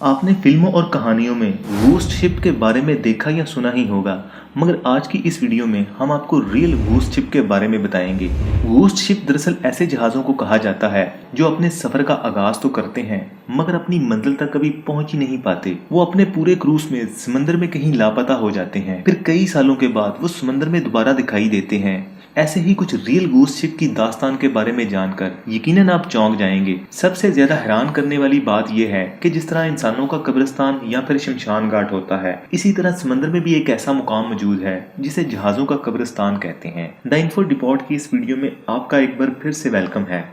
आपने फिल्मों और कहानियों में घोस्ट शिप के बारे में देखा या सुना ही होगा, मगर आज की इस वीडियो में हम आपको रियल घोस्ट शिप के बारे में बताएंगे। घोस्ट शिप दरअसल ऐसे जहाज़ों को कहा जाता है जो अपने सफ़र का आगाज तो करते हैं मगर अपनी मंजिल तक कभी पहुंच ही नहीं पाते। वो अपने पूरे क्रूज में समंदर में कहीं लापता हो जाते हैं, फिर कई सालों के बाद वो समंदर में दोबारा दिखाई देते हैं। ऐसे ही कुछ रियल घोस्ट शिप की दास्तान के बारे में जानकर यकीनन आप चौंक जाएंगे। सबसे ज्यादा हैरान करने वाली बात यह है कि जिस तरह इंसानों का कब्रिस्तान या फिर शमशान घाट होता है, इसी तरह समंदर में भी एक ऐसा मुकाम मौजूद है जिसे जहाजों का कब्रिस्तान कहते हैं। द इन्फो डिपोर्ट की इस वीडियो में आपका एक बार फिर से वेलकम है।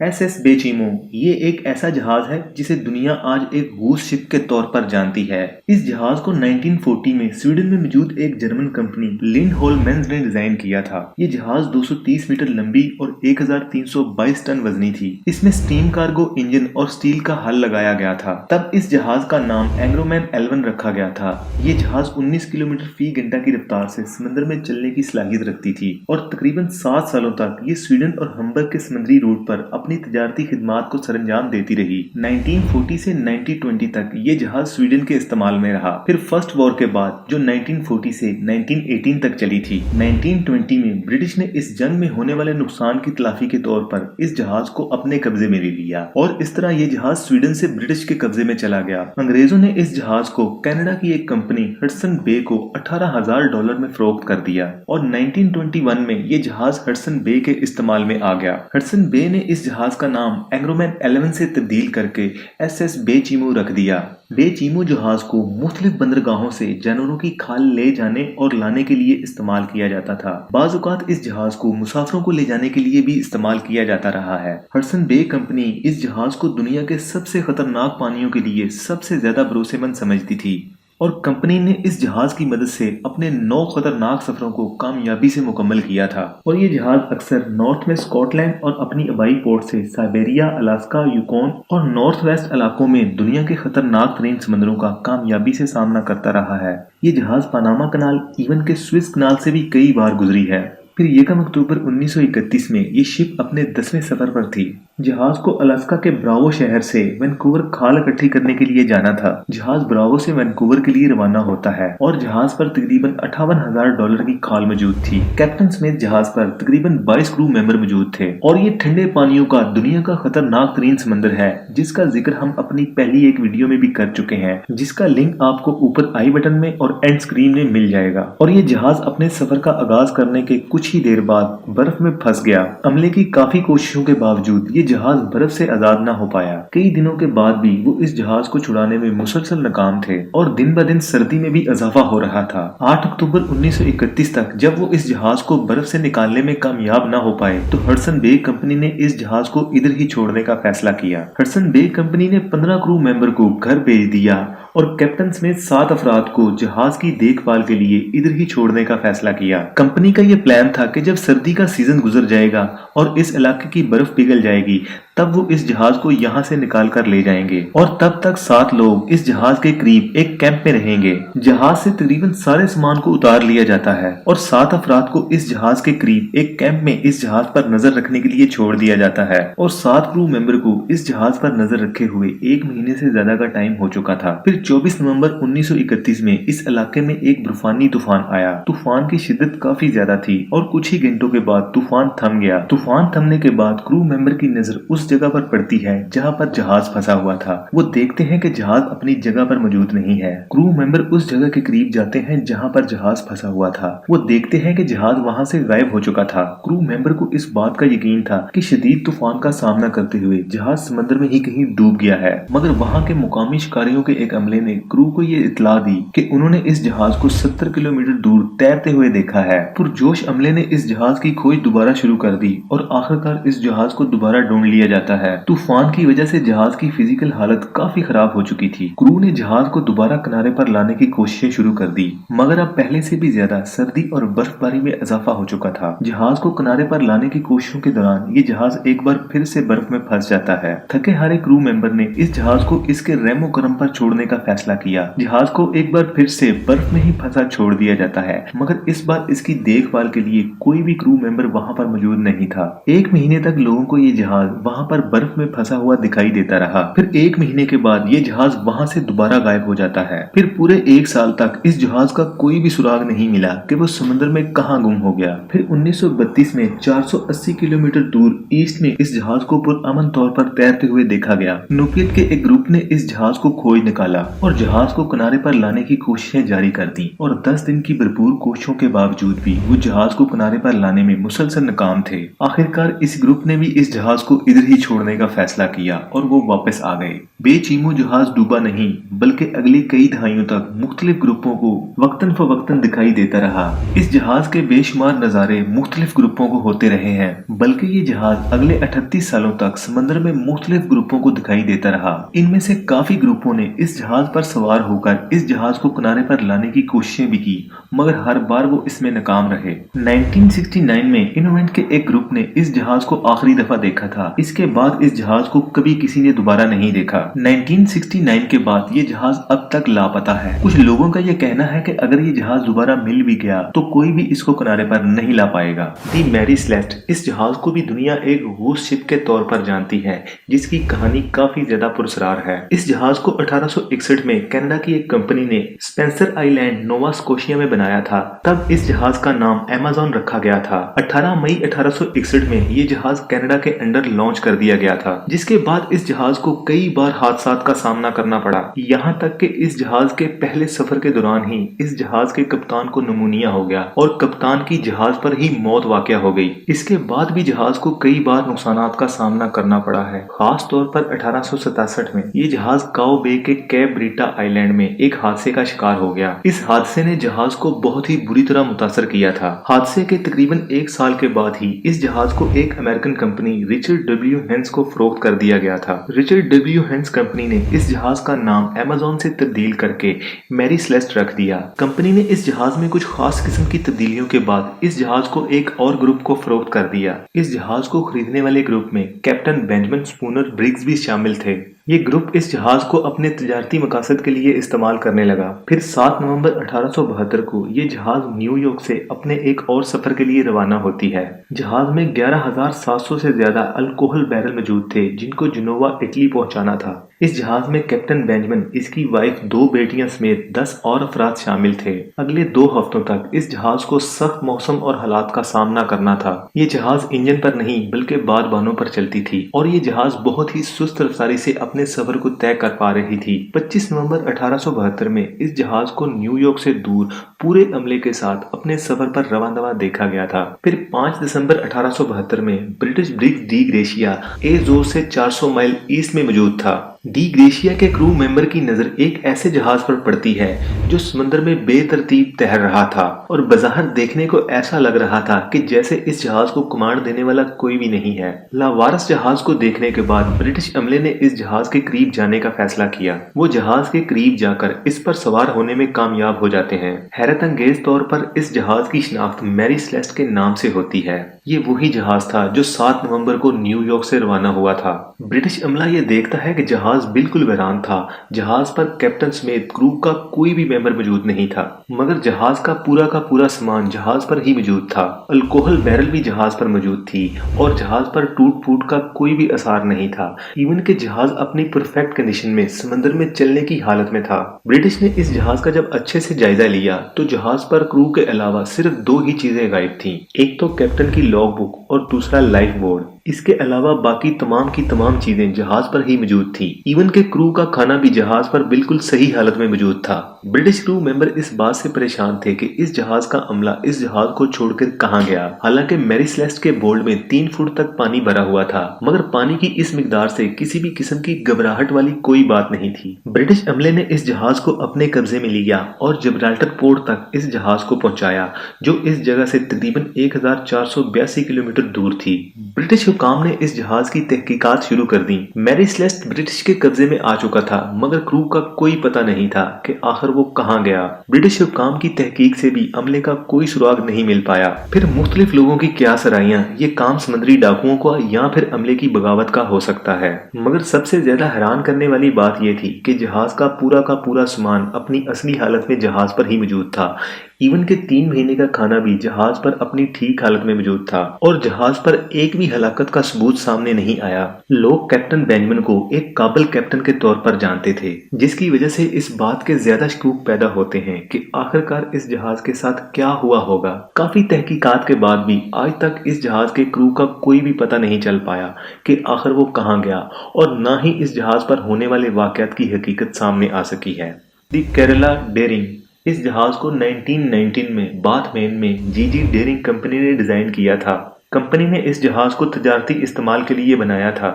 एसएस बेचिमो ये एक ऐसा जहाज है जिसे दुनिया आज एक घोस्ट शिप के तौर पर जानती है। इस जहाज को 1940 में स्वीडन में मौजूद एक जर्मन कंपनी लिंडहोल्मेंस ने डिजाइन किया था। ये जहाज 230 मीटर लंबी और 1322 टन वजनी थी। इसमें स्टीम कार्गो इंजन और स्टील का हल लगाया गया था। तब इस जहाज का नाम एंग्रोमैन 11 रखा गया था। ये जहाज 19 किलोमीटर फी घंटा की रफ्तार से समंदर में चलने की सलाहियत रखती थी और तकरीबन 7 सालों तक ये स्वीडन और हम्बर्ग के समुद्री रूट पर अपनी तजारती खिदमात को सरंजाम देती रही। 1940 से 1920 तक ये जहाज स्वीडन के इस्तेमाल में रहा। फिर फर्स्ट वॉर के बाद जो 1940 से 1918 तक चली थी, 1920 में ब्रिटिश ने इस जंग में होने वाले नुकसान की तलाफी के तौर पर इस जहाज को अपने कब्जे में ले लिया और इस तरह ये जहाज स्वीडन से ब्रिटिश के कब्जे में चला गया। अंग्रेजों ने इस जहाज को कनाडा की एक कंपनी हडसन बे को $18,000 में फरोख्त कर दिया और 1921 में ये जहाज हडसन बे के इस्तेमाल में आ गया। हडसन बे ने इस जहाज का नाम एंग्रोमैन 11 से तब्दील करके एसएस बेचिमो रख दिया। बेचिमो जहाज को मुख्तलिफ बंदरगाहों से जानवरों की खाल ले जाने और लाने के लिए इस्तेमाल किया जाता था। बाज़ औक़ात इस जहाज को मुसाफिरों को ले जाने के लिए भी इस्तेमाल किया जाता रहा है। हडसन बे कंपनी इस जहाज को दुनिया के सबसे खतरनाक पानियों के लिए सबसे ज्यादा भरोसेमंद समझती थी और कंपनी ने इस जहाज की मदद से अपने 9 खतरनाक सफरों को कामयाबी से मुकम्मल किया था। और ये जहाज अक्सर नॉर्थ में स्कॉटलैंड और अपनी आबाई पोर्ट से साइबेरिया, अलास्का, यूकोन और नॉर्थ वेस्ट इलाकों में दुनिया के खतरनाक तरीन समंदरों का कामयाबी से सामना करता रहा है। ये जहाज पनामा कनाल, इवन के स्विस कनाल से भी कई बार गुजरी है। फिर 1 अक्टूबर 1931 में ये शिप अपने 10वें सफर पर थी। जहाज को अलास्का के ब्रावो शहर से वैंकूवर खाल इकट्ठी करने के लिए जाना था। जहाज ब्रावो से वैंकूवर के लिए रवाना होता है और जहाज पर तकरीबन $58,000 की खाल मौजूद थी। कैप्टन स्मिथ जहाज पर तकरीबन 22 क्रू मेंबर मौजूद थे और ये ठंडे पानियों का दुनिया का खतरनाक तरीन समंदर है जिसका जिक्र हम अपनी पहली एक वीडियो में भी कर चुके हैं, जिसका लिंक आपको ऊपर आई बटन में और एंड स्क्रीन में मिल जाएगा। और ये जहाज अपने सफर का आगाज करने के कुछ ही देर बाद बर्फ में फंस गया। अमले की काफी कोशिशों के बावजूद ये जहाज बर्फ से आजाद न हो पाया। कई दिनों के बाद भी वो इस जहाज को छुड़ाने में मुसलसल नाकाम थे और दिन ब दिन सर्दी में भी इजाफा हो रहा था। 8 अक्टूबर 1931 तक जब वो इस जहाज को बर्फ से निकालने में कामयाब न हो पाए तो हडसन बे कंपनी ने इस जहाज को इधर ही छोड़ने का फैसला किया। हडसन बे कंपनी ने 15 क्रू मेंबर को घर भेज दिया और कैप्टन समेत 7 अफराद को जहाज की देखभाल के लिए इधर ही छोड़ने का फैसला किया। कंपनी का ये प्लान था कि जब सर्दी का सीजन गुजर जाएगा और इस इलाके की बर्फ पिघल जाएगी तब वो इस जहाज को यहाँ से निकाल कर ले जाएंगे और तब तक 7 लोग इस जहाज के करीब एक कैंप में रहेंगे। जहाज से तकरीबन सारे सामान को उतार लिया जाता है और 7 अफराद को इस जहाज के करीब एक कैंप में इस जहाज पर नजर रखने के लिए छोड़ दिया जाता है और 7 क्रू मेंबर को इस जहाज पर नजर रखे हुए 1 महीने से ज्यादा का टाइम हो चुका था। फिर 24 नवंबर 1931 में इस इलाके में एक बर्फानी तूफान आया। तूफान की शिद्दत काफी ज्यादा थी और कुछ ही घंटों के बाद तूफान थम गया। तूफान थमने के बाद क्रू मेंबर की नजर उस जगह पर पड़ती है जहां पर जहाज फंसा हुआ था। वो देखते हैं कि जहाज अपनी जगह पर मौजूद नहीं है। क्रू मेंबर उस जगह के करीब जाते हैं जहां पर जहाज फंसा हुआ था। वो देखते हैं कि जहाज वहां से गायब हो चुका था। क्रू मेंबर को इस बात का यकीन था कि शदीद तूफान का सामना करते हुए जहाज समंदर में ही कहीं डूब गया है, मगर वहां के मुकामी शिकारियों के एक अमले ने क्रू को ये इतला दी कि उन्होंने इस जहाज को 70 किलोमीटर दूर तैरते हुए देखा है। पुरजोश अमले ने इस जहाज की खोज दोबारा शुरू कर दी और आखिरकार इस जहाज को दोबारा ढूंढ लिया जाता है। तूफान की वजह से जहाज की फिजिकल हालत काफी खराब हो चुकी थी। क्रू ने जहाज को दोबारा किनारे पर लाने की कोशिशें शुरू कर दी, मगर अब पहले से भी ज्यादा सर्दी और बर्फबारी में इजाफा हो चुका था। जहाज को किनारे पर लाने की कोशिशों के दौरान ये जहाज एक बार फिर से बर्फ में फंस जाता है। थके हारे क्रू मेंबर ने इस जहाज को इसके रेमो करम पर छोड़ने का फैसला किया। जहाज को एक बार फिर से बर्फ में ही फंसा छोड़ दिया जाता है, मगर इस बार इसकी देखभाल के लिए कोई भी क्रू मेंबर वहां पर मौजूद नहीं था। 1 महीने तक लोगों को ये जहाज वहां वहाँ पर बर्फ में फंसा हुआ दिखाई देता रहा। फिर 1 महीने के बाद ये जहाज वहाँ से दोबारा गायब हो जाता है। फिर पूरे 1 साल तक इस जहाज का कोई भी सुराग नहीं मिला कि वो समुद्र में कहाँ गुम हो गया। फिर 1932 में 480 किलोमीटर दूर ईस्ट में इस जहाज को पुरअमन तौर पर तैरते हुए देखा गया। नुकियत के एक ग्रुप ने इस जहाज को खोज निकाला और जहाज को किनारे पर लाने की कोशिशें जारी कर दी और 10 दिन की भरपूर कोशिशों के बावजूद भी वो जहाज को किनारे पर लाने में मुसलसल नाकाम थे। आखिरकार इस ग्रुप ने भी इस जहाज को इधर ही छोड़ने का फैसला किया और वो वापस आ गए। बेचीमो जहाज डूबा नहीं बल्कि अगली कई दहाइयों तक मुख्तलिफ ग्रुपों को वक्तन फवक्तन दिखाई देता रहा। इस जहाज के बेशुमार नजारे मुख्तलिफ ग्रुपों को होते रहे हैं, बल्कि ये जहाज अगले 38 सालों तक समंदर में मुख्तलिफ ग्रुपों को दिखाई देता रहा। इनमें से काफी ग्रुपों ने इस जहाज पर सवार होकर इस जहाज को किनारे पर लाने की कोशिशें भी की, मगर हर बार वो इसमें नाकाम रहे। 1969 में इनोवेंट के एक ग्रुप ने इस जहाज को आखिरी दफा देखा था। इसके बाद इस जहाज को कभी किसी ने दोबारा नहीं देखा। 1969 के बाद ये जहाज अब तक लापता है। कुछ लोगों का ये कहना है कि अगर ये जहाज दोबारा मिल भी गया तो कोई भी इसको किनारे पर नहीं ला पाएगा। दी मैरी सेलेस्ट, इस जहाज को भी दुनिया एक गूस शिप के तौर पर जानती है, जिसकी कहानी काफी ज्यादा पुरस्कार है। इस जहाज को 1861 में कनाडा की एक कंपनी ने स्पेंसर आइलैंड नोवा स्कोशिया में बनाया था। तब इस जहाज का नाम अमेज़न रखा गया था। 18 मई 1861 में ये जहाज कनाडा के अंडर लॉन्च कर दिया गया था, जिसके बाद इस जहाज को कई बार हादसात का सामना करना पड़ा। यहाँ तक कि इस जहाज के पहले सफर के दौरान ही इस जहाज के कप्तान को निमोनिया हो गया और कप्तान की जहाज पर ही मौत वाक़या हो गई। इसके बाद भी जहाज को कई बार नुकसानात का सामना करना पड़ा है। खास तौर पर 1867 में ये जहाज काओ बे के कैप ब्रीटा आइलैंड में एक हादसे का शिकार हो गया। इस हादसे ने जहाज को बहुत ही बुरी तरह मुतासर किया था। हादसे के तकरीबन 1 साल के बाद ही इस जहाज को एक American company Richard W hence को फरोख्त कर दिया गया था। रिचर्ड डब्ल्यू हेंस कंपनी ने इस जहाज का नाम अमेज़न से तब्दील करके मैरी सेलेस्ट रख दिया। कंपनी ने इस जहाज में कुछ खास किस्म की तब्दीलियों के बाद इस जहाज को एक और ग्रुप को फरोख्त कर दिया। इस जहाज को खरीदने वाले ग्रुप में कैप्टन बेंजामिन स्पूनर ब्रिग्स भी शामिल थे। ये ग्रुप इस जहाज को अपने तजारती मकासद के लिए इस्तेमाल करने लगा। फिर 7 नवंबर 1872 को ये जहाज न्यूयॉर्क से अपने एक और सफर के लिए रवाना होती है। जहाज में 11,700 से ज्यादा अल्कोहल बैरल मौजूद थे, जिनको जिनोवा इटली पहुंचाना था। इस जहाज में कैप्टन बेंजामिन, इसकी वाइफ, 2 बेटियां समेत 10 और अफराद शामिल थे। अगले 2 हफ्तों तक इस जहाज को सख्त मौसम और हालात का सामना करना था। ये जहाज इंजन पर नहीं बल्कि बादबानों पर चलती थी और ये जहाज बहुत ही सुस्त रफ्तारी से अपने सफर को तय कर पा रही थी। 25 नवंबर 1872 में इस जहाज को न्यूयॉर्क से दूर पूरे अमले के साथ अपने सफर पर रवाना देखा गया था। फिर 5 दिसंबर 1872 में ब्रिटिश ब्रिग डी ग्रेशिया एजोर से 400 माइल ईस्ट में मौजूद था। डी ग्रेशिया के क्रू मेंबर की नजर एक ऐसे जहाज पर पड़ती है जो समुद्र में बेतरतीब तैर रहा था और बाहर देखने को ऐसा लग रहा था कि जैसे इस जहाज को कमांड देने वाला कोई भी नहीं है। लावारस जहाज को देखने के बाद ब्रिटिश अमले ने इस जहाज के करीब जाने का फैसला किया। वो जहाज के करीब जाकर इस पर सवार होने में कामयाब हो जाते हैं। हैरत अंगेज तौर पर इस जहाज की शिनाख्त मैरी सेलेस्ट के नाम से होती है। ये वही जहाज था जो 7 नवंबर को न्यूयॉर्क से रवाना हुआ था। ब्रिटिश अमला ये देखता है कि जहाज बिल्कुल वीरान था। जहाज पर कैप्टन समेत क्रू का कोई भी मेंबर मौजूद नहीं था, मगर जहाज का पूरा सामान जहाज पर ही मौजूद था। अल्कोहल बैरल भी जहाज पर मौजूद थी और जहाज पर टूट फूट का कोई भी असर नहीं था। इवन के जहाज अपनी परफेक्ट कंडीशन में समंदर में चलने की हालत में था। ब्रिटिश ने इस जहाज का जब अच्छे से जायजा लिया तो जहाज पर क्रू के अलावा सिर्फ 2 ही चीजें गायब थी। एक तो कैप्टन की लॉग बुक और दूसरा लाइफ बोर्ड। इसके अलावा बाकी तमाम की तमाम चीजें जहाज पर ही मौजूद थी। इवन के क्रू का खाना भी जहाज पर बिल्कुल सही हालत में मौजूद था। ब्रिटिश क्रू मेंबर इस बात से परेशान थे कि इस जहाज का अमला इस जहाज को छोड़कर कहां गया। हालांकि मैरी सेलेस्ट के बोल्ड में 3 फुट तक पानी भरा हुआ था, मगर पानी की इस मिकदार से किसी भी किस्म की घबराहट वाली कोई बात नहीं थी। ब्रिटिश अमले ने इस जहाज को अपने कब्जे में लिया और जिब्राल्टर पोर्ट तक इस जहाज को पहुंचाया, जो इस जगह से तकरीबन 1482 किलोमीटर दूर थी। ब्रिटिश हुकाम ने इस जहाज की तहकीकात शुरू कर दी। मैरी सेलेस्ट ब्रिटिश के कब्जे में आ चुका था, मगर क्रू का कोई पता नहीं था कि आखिर वो कहां गया। ब्रिटिश हुकाम की तहकीक से भी अमले का कोई सुराग नहीं मिल पाया। फिर मुख्तलिफ लोगों की क्या सराहियां, ये काम समुद्री डाकुओं का या फिर अमले की बगावत का हो सकता है, मगर सबसे ज्यादा हैरान करने वाली बात यह थी कि जहाज का पूरा सामान अपनी असली हालत में जहाज पर ही मौजूद था। इवन के 3 महीने का खाना भी जहाज पर अपनी ठीक हालत में मौजूद था और जहाज पर एक भी हलाकत का सबूत सामने नहीं आया। लोग कैप्टन बेंजामिन को एक काबिल कैप्टन के तौर पर जानते थे, जिसकी वजह से इस बात के ज्यादा शकूक पैदा होते हैं कि आखिरकार इस जहाज के साथ क्या हुआ होगा। काफी तहकीकात के बाद भी आज तक इस जहाज के क्रू का कोई भी पता नहीं चल पाया कि आखिर वो कहाँ गया, और न ही इस जहाज पर होने वाले वाकयात की हकीकत सामने आ सकी है। दी केरला डेयरिंग, इस जहाज को 1919 में बाथमेन में जीजी डेयरिंग कंपनी ने डिजाइन किया था। कंपनी ने इस जहाज को तजारती इस्तेमाल के लिए बनाया था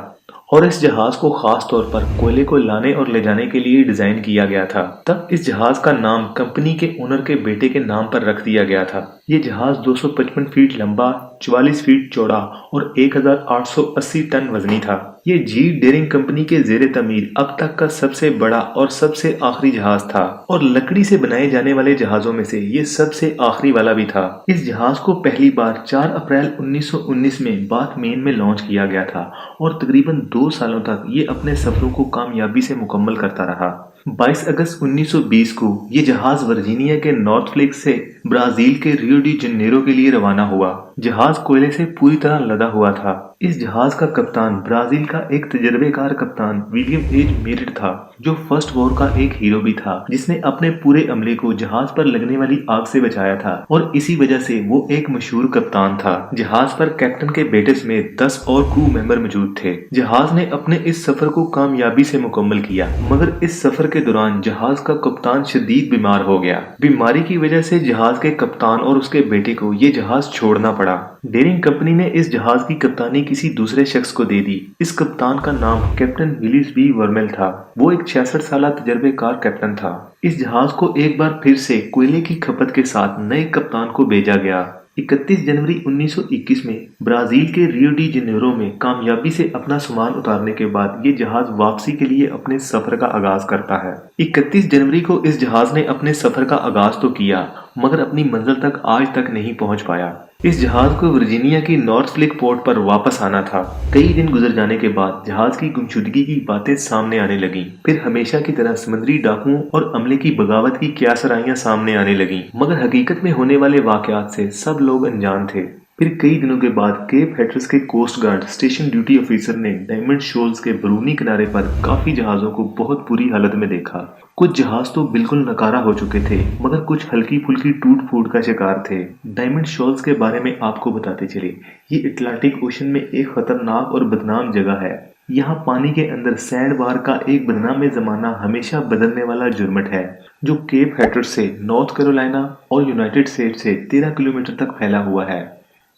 और इस जहाज को खास तौर पर कोयले को लाने और ले जाने के लिए डिजाइन किया गया था। तब इस जहाज का नाम कंपनी के ओनर के बेटे के नाम पर रख दिया गया था। ये जहाज 255 फीट लंबा, 44 फीट चौड़ा और 1880 टन वजनी था। ये जी डेयरिंग कंपनी के जेर तमीर अब तक का सबसे बड़ा और सबसे आखिरी जहाज था और लकड़ी से बनाए जाने वाले जहाजों में से ये सबसे आखिरी वाला भी था। इस जहाज को पहली बार 4 अप्रैल 1919 में बाथमेन में लॉन्च किया गया था और तकरीबन 2 सालों तक ये अपने सफरों को कामयाबी से मुकम्मल करता रहा। 22 अगस्त 1920 को ये जहाज वर्जीनिया के नॉर्थलेक से ब्राजील के रियो डी जनेरो के लिए रवाना हुआ। जहाज कोयले से पूरी तरह लदा हुआ था। इस जहाज का कप्तान ब्राजील का एक तजर्बेकार कप्तान विलियम एच मेरिट था, जो फर्स्ट वॉर का एक हीरो भी था, जिसने अपने पूरे अमले को जहाज पर लगने वाली आग से बचाया था और इसी वजह से वो एक मशहूर कप्तान था। जहाज पर कैप्टन के बेटे समेत 10 और क्रू मेंबर मौजूद थे। जहाज ने अपने इस सफर को कामयाबी से मुकम्मल किया, मगर इस सफर के दौरान जहाज का कप्तान शदीद बीमार हो गया। बीमारी की वजह से जहाज के कप्तान और उसके बेटे को ये जहाज छोड़ना पड़ा। डेयरिंग कंपनी ने इस जहाज की कप्तानी किसी दूसरे शख्स को दे दी। इस कप्तान का नाम कैप्टन विलिस बी वर्मेल था। वो एक 66 साल तजर्बेकार कैप्टन था। इस जहाज को एक बार फिर से कोयले की खपत के साथ नए कप्तान को भेजा गया। 31 जनवरी 1921 में ब्राजील के रियो डी जनेरो में कामयाबी से अपना सामान उतारने के बाद ये जहाज वापसी के लिए अपने सफर का आगाज करता है। 31 जनवरी को इस जहाज ने अपने सफर का आगाज तो किया, मगर अपनी मंजिल तक आज तक नहीं पहुंच पाया। इस जहाज को वर्जीनिया की नॉर्थलेक पोर्ट पर वापस आना था। कई दिन गुजर जाने के बाद जहाज की गुमशुदगी की बातें सामने आने लगीं। फिर हमेशा की तरह समुद्री डाकुओं और अमले की बगावत की क्यासराइयां सामने आने लगीं, मगर हकीकत में होने वाले वाकयात से सब लोग अनजान थे। फिर कई दिनों के बाद केप हैट्रेस के coast guard station duty officer ने डायमंड शोल्स के बरूनी किनारे पर काफी जहाजों को बहुत बुरी हालत में देखा। कुछ जहाज तो बिल्कुल नकारा हो चुके थे, मगर कुछ हल्की फुल्की टूट फूट का शिकार थे। डायमंड शोल्स के बारे में आपको बताते चले, ये अटलांटिक ओशन में एक खतरनाक और बदनाम जगह है। यहाँ पानी के अंदर सैंड बार का एक बदनाम जमाना हमेशा बदलने वाला जुर्मट है, जो केप हैट्रेस से नॉर्थ कैरोलिना और यूनाइटेड स्टेट से 13 किलोमीटर तक फैला हुआ है।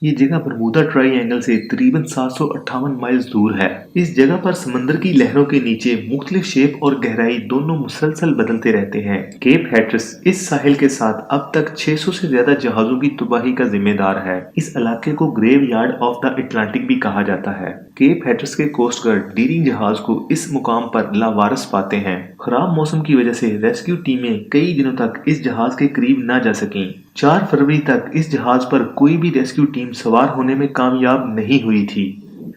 ये जगह बरमूदा ट्रायंगल से तकरीबन 758 माइल्स दूर है। इस जगह पर समंदर की लहरों के नीचे मुख्तलिफ शेप और गहराई दोनों मुसलसल बदलते रहते हैं। केप हैट्रेस इस साहिल के साथ अब तक 600 से ज्यादा जहाजों की तबाही का जिम्मेदार है। इस इलाके को graveyard of the Atlantic भी कहा जाता है। केप हैट्रेस के कोस्ट गार्ड डीरिंग जहाज को इस मुकाम पर लावारस पाते हैं। खराब मौसम की वजह से रेस्क्यू टीमें कई दिनों तक इस जहाज के करीब न जा सकीं। 4 फरवरी तक इस जहाज पर कोई भी रेस्क्यू टीम सवार होने में कामयाब नहीं हुई थी।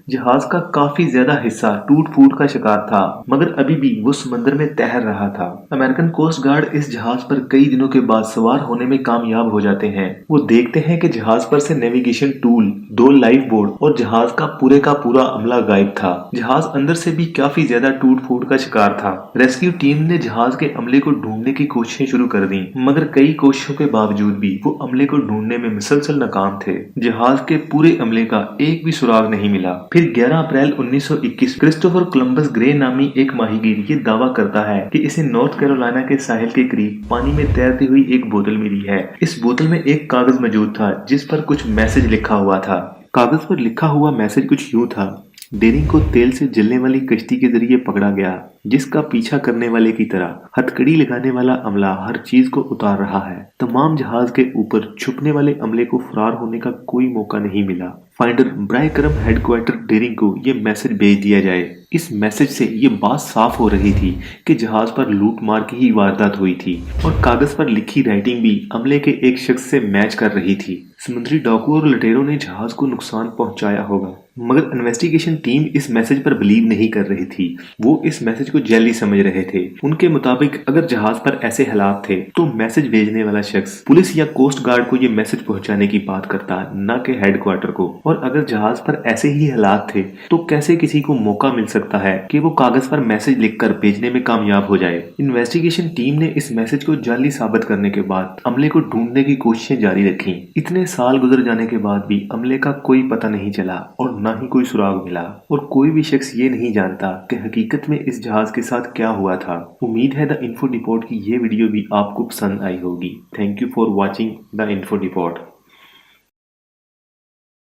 जहाज का काफी ज्यादा हिस्सा टूट फूट का शिकार था, मगर अभी भी वो समंदर में तैर रहा था। अमेरिकन कोस्ट गार्ड इस जहाज पर कई दिनों के बाद सवार होने में कामयाब हो जाते हैं। वो देखते हैं कि जहाज पर से नेविगेशन टूल, 2 लाइफ बोर्ड और जहाज का पूरा अमला गायब था। जहाज अंदर से भी काफी ज्यादा टूट फूट का शिकार था। रेस्क्यू टीम ने जहाज के अमले को ढूंढने की कोशिशें शुरू कर दी, मगर कई कोशिशों के बावजूद भी वो अमले को ढूंढने में मुसलसल नाकाम थे। जहाज के पूरे अमले का एक भी सुराग नहीं मिला। फिर 11 अप्रैल 1921 क्रिस्टोफर कोलंबस ग्रे नामी एक माहीगीर ये दावा करता है कि इसे नॉर्थ कैरोलिना के साहिल के करीब पानी में तैरती हुई एक बोतल मिली है। इस बोतल में एक कागज मौजूद था जिस पर कुछ मैसेज लिखा हुआ था। कागज पर लिखा हुआ मैसेज कुछ यूं था: डेयरिंग को तेल से जलने वाली कश्ती के जरिए पकड़ा गया, जिसका पीछा करने वाले की तरह हथकड़ी लगाने वाला अमला हर चीज को उतार रहा है। तमाम जहाज के ऊपर छुपने वाले अमले को फरार होने का कोई मौका नहीं मिला। फाइंडर ब्राय करम हेडक्वार्टर डेयरिंग को ये मैसेज भेज दिया जाए। इस मैसेज से ये बात साफ हो रही थी कि जहाज पर लूट मार की ही वारदात हुई थी और कागज पर लिखी राइटिंग भी अमले के एक शख्स से मैच कर रही थी। समुद्री डाकू और लुटेरों ने जहाज को नुकसान पहुंचाया होगा। मगर इन्वेस्टिगेशन टीम इस मैसेज पर बिलीव नहीं कर रही थी। वो इस मैसेज को जेली समझ रहे थे। उनके मुताबिक अगर जहाज पर ऐसे हालात थे तो मैसेज भेजने वाला शख्स पुलिस या कोस्ट गार्ड को ये मैसेज पहुंचाने की बात करता, न कि हेडक्वार्टर को। और अगर जहाज पर ऐसे ही हालात थे तो कैसे किसी को मौका मिल सकता है कि वो कागज पर मैसेज लिखकर भेजने में कामयाब हो जाए। इन्वेस्टिगेशन टीम ने इस मैसेज को जाली साबित करने के बाद अमले को ढूंढने की कोशिशें जारी रखी। इतने साल गुजर जाने के बाद भी अमले का कोई पता नहीं चला और न ही कोई सुराग मिला, और कोई भी शख्स ये नहीं जानता कि हकीकत में इस जहाज के साथ क्या हुआ था। उम्मीद है द इन्फो डिपोट की ये वीडियो भी आपको पसंद आई होगी। Thank you for watching the info depot.